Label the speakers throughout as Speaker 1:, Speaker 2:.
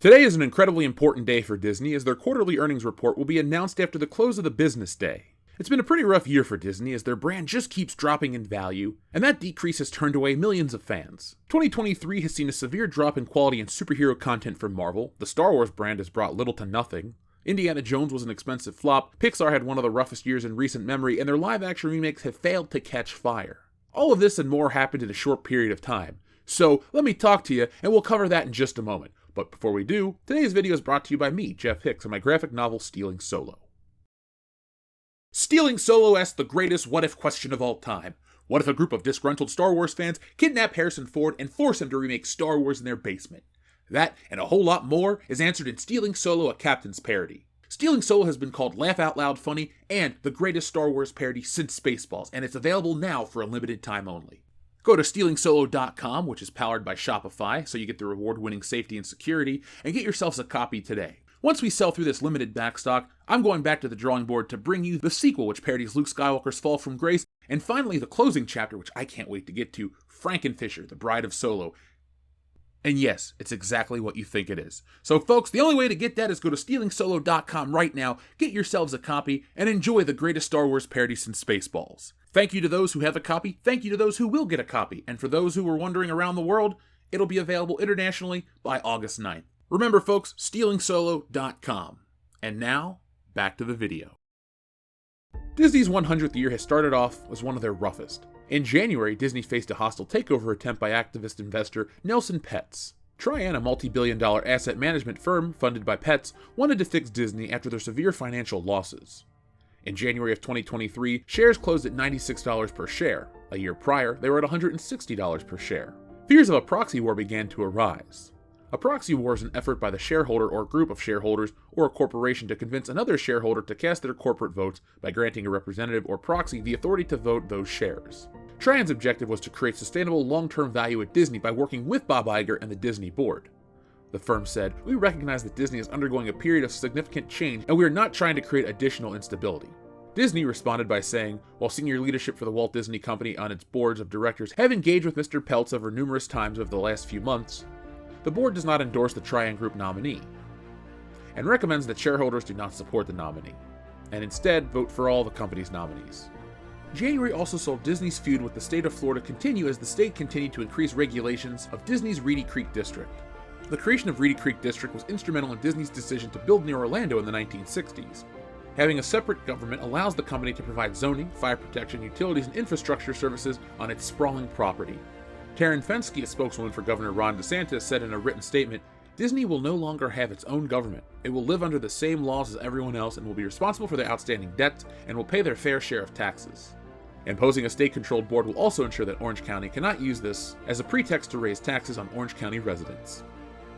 Speaker 1: Today is an incredibly important day for Disney, as their quarterly earnings report will be announced after the close of the business day. It's been a pretty rough year for Disney, as their brand just keeps dropping in value, and that decrease has turned away millions of fans. 2023 has seen a severe drop in quality and superhero content from Marvel. The Star Wars brand has brought little to nothing. Indiana Jones was an expensive flop. Pixar had one of the roughest years in recent memory, and their live-action remakes have failed to catch fire. All of this and more happened in a short period of time. So let me talk to you, and we'll cover that in just a moment. But before we do, today's video is brought to you by me, Jeff Hicks, and my graphic novel, Stealing Solo. Stealing Solo asks the greatest what-if question of all time. What if a group of disgruntled Star Wars fans kidnap Harrison Ford and force him to remake Star Wars in their basement? That, and a whole lot more, is answered in Stealing Solo, a Captain's parody. Stealing Solo has been called laugh out loud funny and the greatest Star Wars parody since Spaceballs, and it's available now for a limited time only. Go to stealingsolo.com, which is powered by Shopify, so you get the reward-winning safety and security, and get yourselves a copy today. Once we sell through this limited backstock, I'm going back to the drawing board to bring you the sequel, which parodies Luke Skywalker's fall from grace, and finally the closing chapter, which I can't wait to get to, Frankenfisher, the Bride of Solo. And yes, it's exactly what you think it is. So folks, the only way to get that is go to stealingsolo.com right now, get yourselves a copy, and enjoy the greatest Star Wars parody since Spaceballs. Thank you to those who have a copy, thank you to those who will get a copy, and for those who are wondering around the world, it'll be available internationally by August 9th. Remember folks, stealingsolo.com. And now, back to the video. Disney's 100th year has started off as one of their roughest. In January, Disney faced a hostile takeover attempt by activist investor Nelson Petz. Trian, a multi-billion-dollar asset management firm funded by Petz, wanted to fix Disney after their severe financial losses. In January of 2023, shares closed at $96 per share. A year prior, they were at $160 per share. Fears of a proxy war began to arise. A proxy war is an effort by the shareholder or group of shareholders or a corporation to convince another shareholder to cast their corporate votes by granting a representative or proxy the authority to vote those shares. Trian's objective was to create sustainable long-term value at Disney by working with Bob Iger and the Disney board. The firm said, "We recognize that Disney is undergoing a period of significant change and we are not trying to create additional instability." Disney responded by saying, while senior leadership for the Walt Disney Company on its boards of directors have engaged with Mr. Peltz over numerous times over the last few months, the board does not endorse the Trian Group nominee and recommends that shareholders do not support the nominee and instead vote for all the company's nominees. January also saw Disney's feud with the state of Florida continue as the state continued to increase regulations of Disney's Reedy Creek District. The creation of Reedy Creek District was instrumental in Disney's decision to build near Orlando in the 1960s. Having a separate government allows the company to provide zoning, fire protection, utilities, and infrastructure services on its sprawling property. Taryn Fenske, a spokeswoman for Governor Ron DeSantis, said in a written statement, "Disney will no longer have its own government. It will live under the same laws as everyone else and will be responsible for their outstanding debts and will pay their fair share of taxes." Imposing a state-controlled board will also ensure that Orange County cannot use this as a pretext to raise taxes on Orange County residents.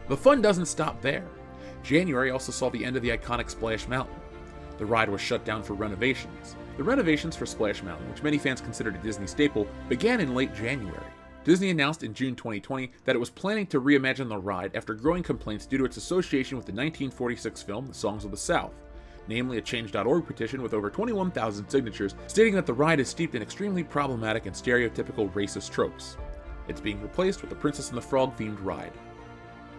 Speaker 1: The fun doesn't stop there. January also saw the end of the iconic Splash Mountain. The ride was shut down for renovations. The renovations for Splash Mountain, which many fans considered a Disney staple, began in late January. Disney announced in June 2020 that it was planning to reimagine the ride after growing complaints due to its association with the 1946 film The Songs of the South, namely a Change.org petition with over 21,000 signatures stating that the ride is steeped in extremely problematic and stereotypical racist tropes. It's being replaced with the Princess and the Frog themed ride.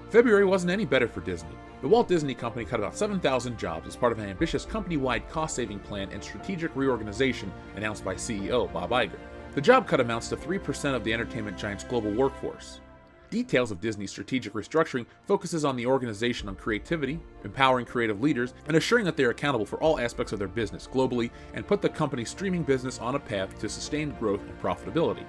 Speaker 1: February wasn't any better for Disney. The Walt Disney Company cut about 7,000 jobs as part of an ambitious company-wide cost-saving plan and strategic reorganization announced by CEO Bob Iger. The job cut amounts to 3% of the entertainment giant's global workforce. Details of Disney's strategic restructuring focuses on the organization on creativity, empowering creative leaders, and assuring that they are accountable for all aspects of their business globally and put the company's streaming business on a path to sustained growth and profitability.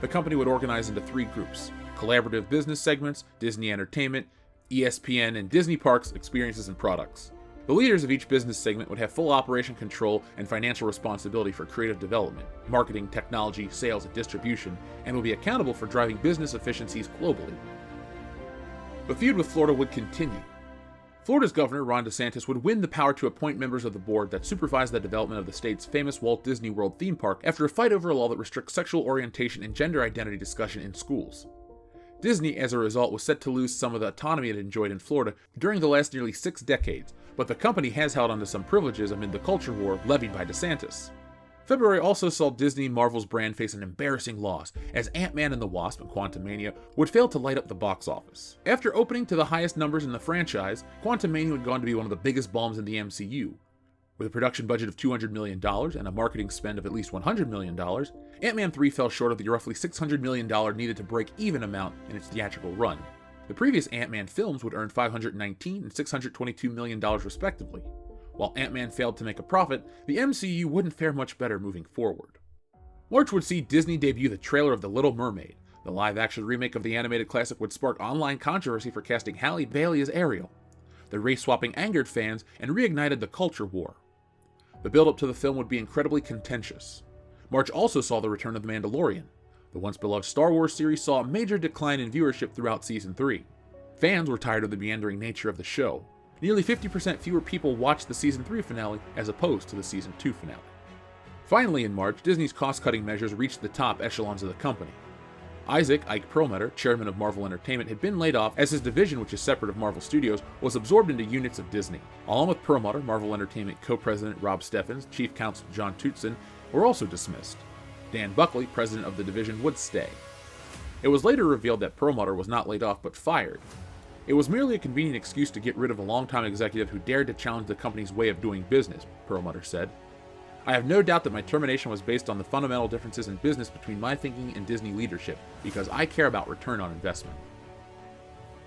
Speaker 1: The company would organize into 3 groups: collaborative business segments, Disney Entertainment, ESPN, and Disney Parks, Experiences and Products. The leaders of each business segment would have full operation control and financial responsibility for creative development, marketing, technology, sales, and distribution, and will be accountable for driving business efficiencies globally. The feud with Florida would continue. Florida's Governor, Ron DeSantis, would win the power to appoint members of the board that supervise the development of the state's famous Walt Disney World theme park after a fight over a law that restricts sexual orientation and gender identity discussion in schools. Disney, as a result, was set to lose some of the autonomy it enjoyed in Florida during the last nearly 6 decades, but the company has held onto some privileges amid the culture war levied by DeSantis. February also saw Disney Marvel's brand face an embarrassing loss, as Ant-Man and the Wasp and Quantumania would fail to light up the box office. After opening to the highest numbers in the franchise, Quantumania would go on to be one of the biggest bombs in the MCU. With a production budget of $200 million and a marketing spend of at least $100 million, Ant-Man 3 fell short of the roughly $600 million needed to break even amount in its theatrical run. The previous Ant-Man films would earn $519 and $622 million respectively. While Ant-Man failed to make a profit, the MCU wouldn't fare much better moving forward. March would see Disney debut the trailer of The Little Mermaid. The live-action remake of the animated classic would spark online controversy for casting Halle Bailey as Ariel. The race-swapping angered fans and reignited the culture war. The build-up to the film would be incredibly contentious. March also saw the return of The Mandalorian. The once-beloved Star Wars series saw a major decline in viewership throughout Season 3. Fans were tired of the meandering nature of the show. Nearly 50% fewer people watched the Season 3 finale as opposed to the Season 2 finale. Finally, in March, Disney's cost-cutting measures reached the top echelons of the company. Ike Perlmutter, chairman of Marvel Entertainment, had been laid off as his division, which is separate of Marvel Studios, was absorbed into units of Disney. Along with Perlmutter, Marvel Entertainment co-president Rob Steffens, chief counsel John Tutson were also dismissed. Dan Buckley, president of the division, would stay. It was later revealed that Perlmutter was not laid off but fired. It was merely a convenient excuse to get rid of a longtime executive who dared to challenge the company's way of doing business, Perlmutter said. I have no doubt that my termination was based on the fundamental differences in business between my thinking and Disney leadership, because I care about return on investment.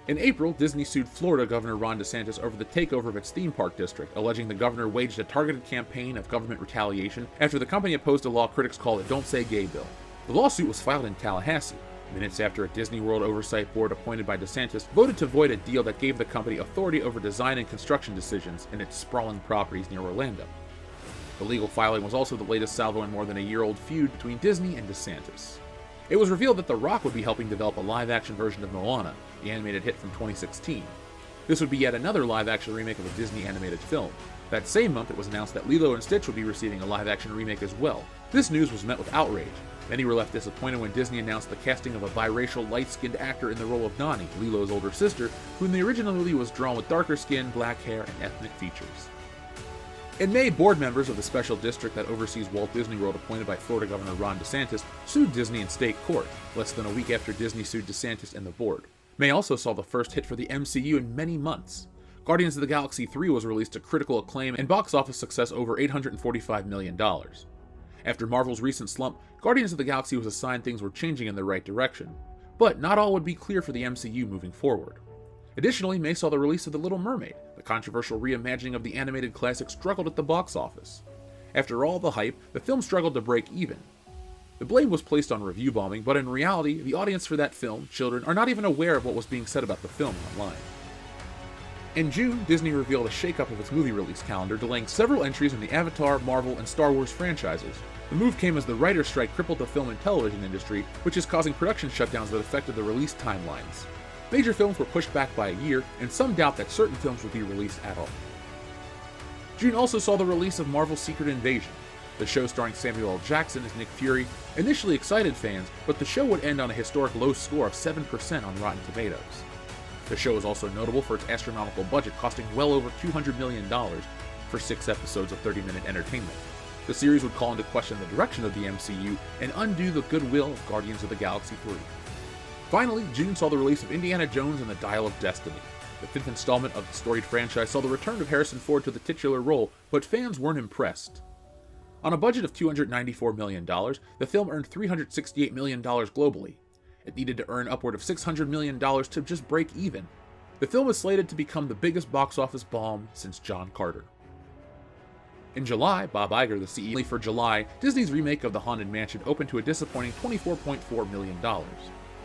Speaker 1: In April, Disney sued Florida Governor Ron DeSantis over the takeover of its theme park district, alleging the governor waged a targeted campaign of government retaliation after the company opposed a law critics call it Don't Say Gay bill. The lawsuit was filed in Tallahassee, minutes after a Disney World oversight board appointed by DeSantis voted to void a deal that gave the company authority over design and construction decisions in its sprawling properties near Orlando. The legal filing was also the latest salvo in more than a year-old feud between Disney and DeSantis. It was revealed that The Rock would be helping develop a live-action version of Moana, the animated hit from 2016. This would be yet another live-action remake of a Disney animated film. That same month, it was announced that Lilo and Stitch would be receiving a live-action remake as well. This news was met with outrage. Many were left disappointed when Disney announced the casting of a biracial, light-skinned actor in the role of Nani, Lilo's older sister, who in the original movie was drawn with darker skin, black hair, and ethnic features. In May, board members of the special district that oversees Walt Disney World appointed by Florida Governor Ron DeSantis sued Disney in state court, less than a week after Disney sued DeSantis and the board. May also saw the first hit for the MCU in many months. Guardians of the Galaxy 3 was released to critical acclaim and box office success over $845 million. After Marvel's recent slump, Guardians of the Galaxy was a sign things were changing in the right direction. But not all would be clear for the MCU moving forward. Additionally, May saw the release of The Little Mermaid. The controversial reimagining of the animated classic struggled at the box office. After all the hype, the film struggled to break even. The blame was placed on review bombing, but in reality, the audience for that film, children, are not even aware of what was being said about the film online. In June, Disney revealed a shakeup of its movie release calendar, delaying several entries in the Avatar, Marvel, and Star Wars franchises. The move came as the writer's strike crippled the film and television industry, which is causing production shutdowns that affected the release timelines. Major films were pushed back by a year, and some doubt that certain films will be released at all. June also saw the release of Marvel's Secret Invasion. The show starring Samuel L. Jackson as Nick Fury initially excited fans, but the show would end on a historic low score of 7% on Rotten Tomatoes. The show is also notable for its astronomical budget, costing well over $200 million for 6 episodes of 30-minute entertainment. The series would call into question the direction of the MCU and undo the goodwill of Guardians of the Galaxy 3. Finally, June saw the release of Indiana Jones and the Dial of Destiny. The 5th installment of the storied franchise saw the return of Harrison Ford to the titular role, but fans weren't impressed. On a budget of $294 million, the film earned $368 million globally. It needed to earn upward of $600 million to just break even. The film is slated to become the biggest box office bomb since John Carter. In July, Bob Iger, the CEO for July, Disney's remake of The Haunted Mansion opened to a disappointing $24.4 million.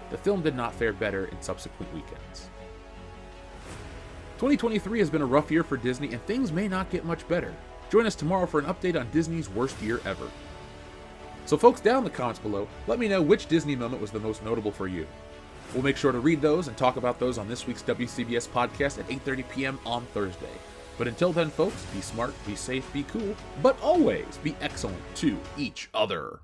Speaker 1: The film did not fare better in subsequent weekends. 2023 has been a rough year for Disney, and things may not get much better. Join us tomorrow for an update on Disney's worst year ever. So folks, down in the comments below, let me know which Disney moment was the most notable for you. We'll make sure to read those and talk about those on this week's WCBS podcast at 8:30 p.m. on Thursday. But until then, folks, be smart, be safe, be cool, but always be excellent to each other.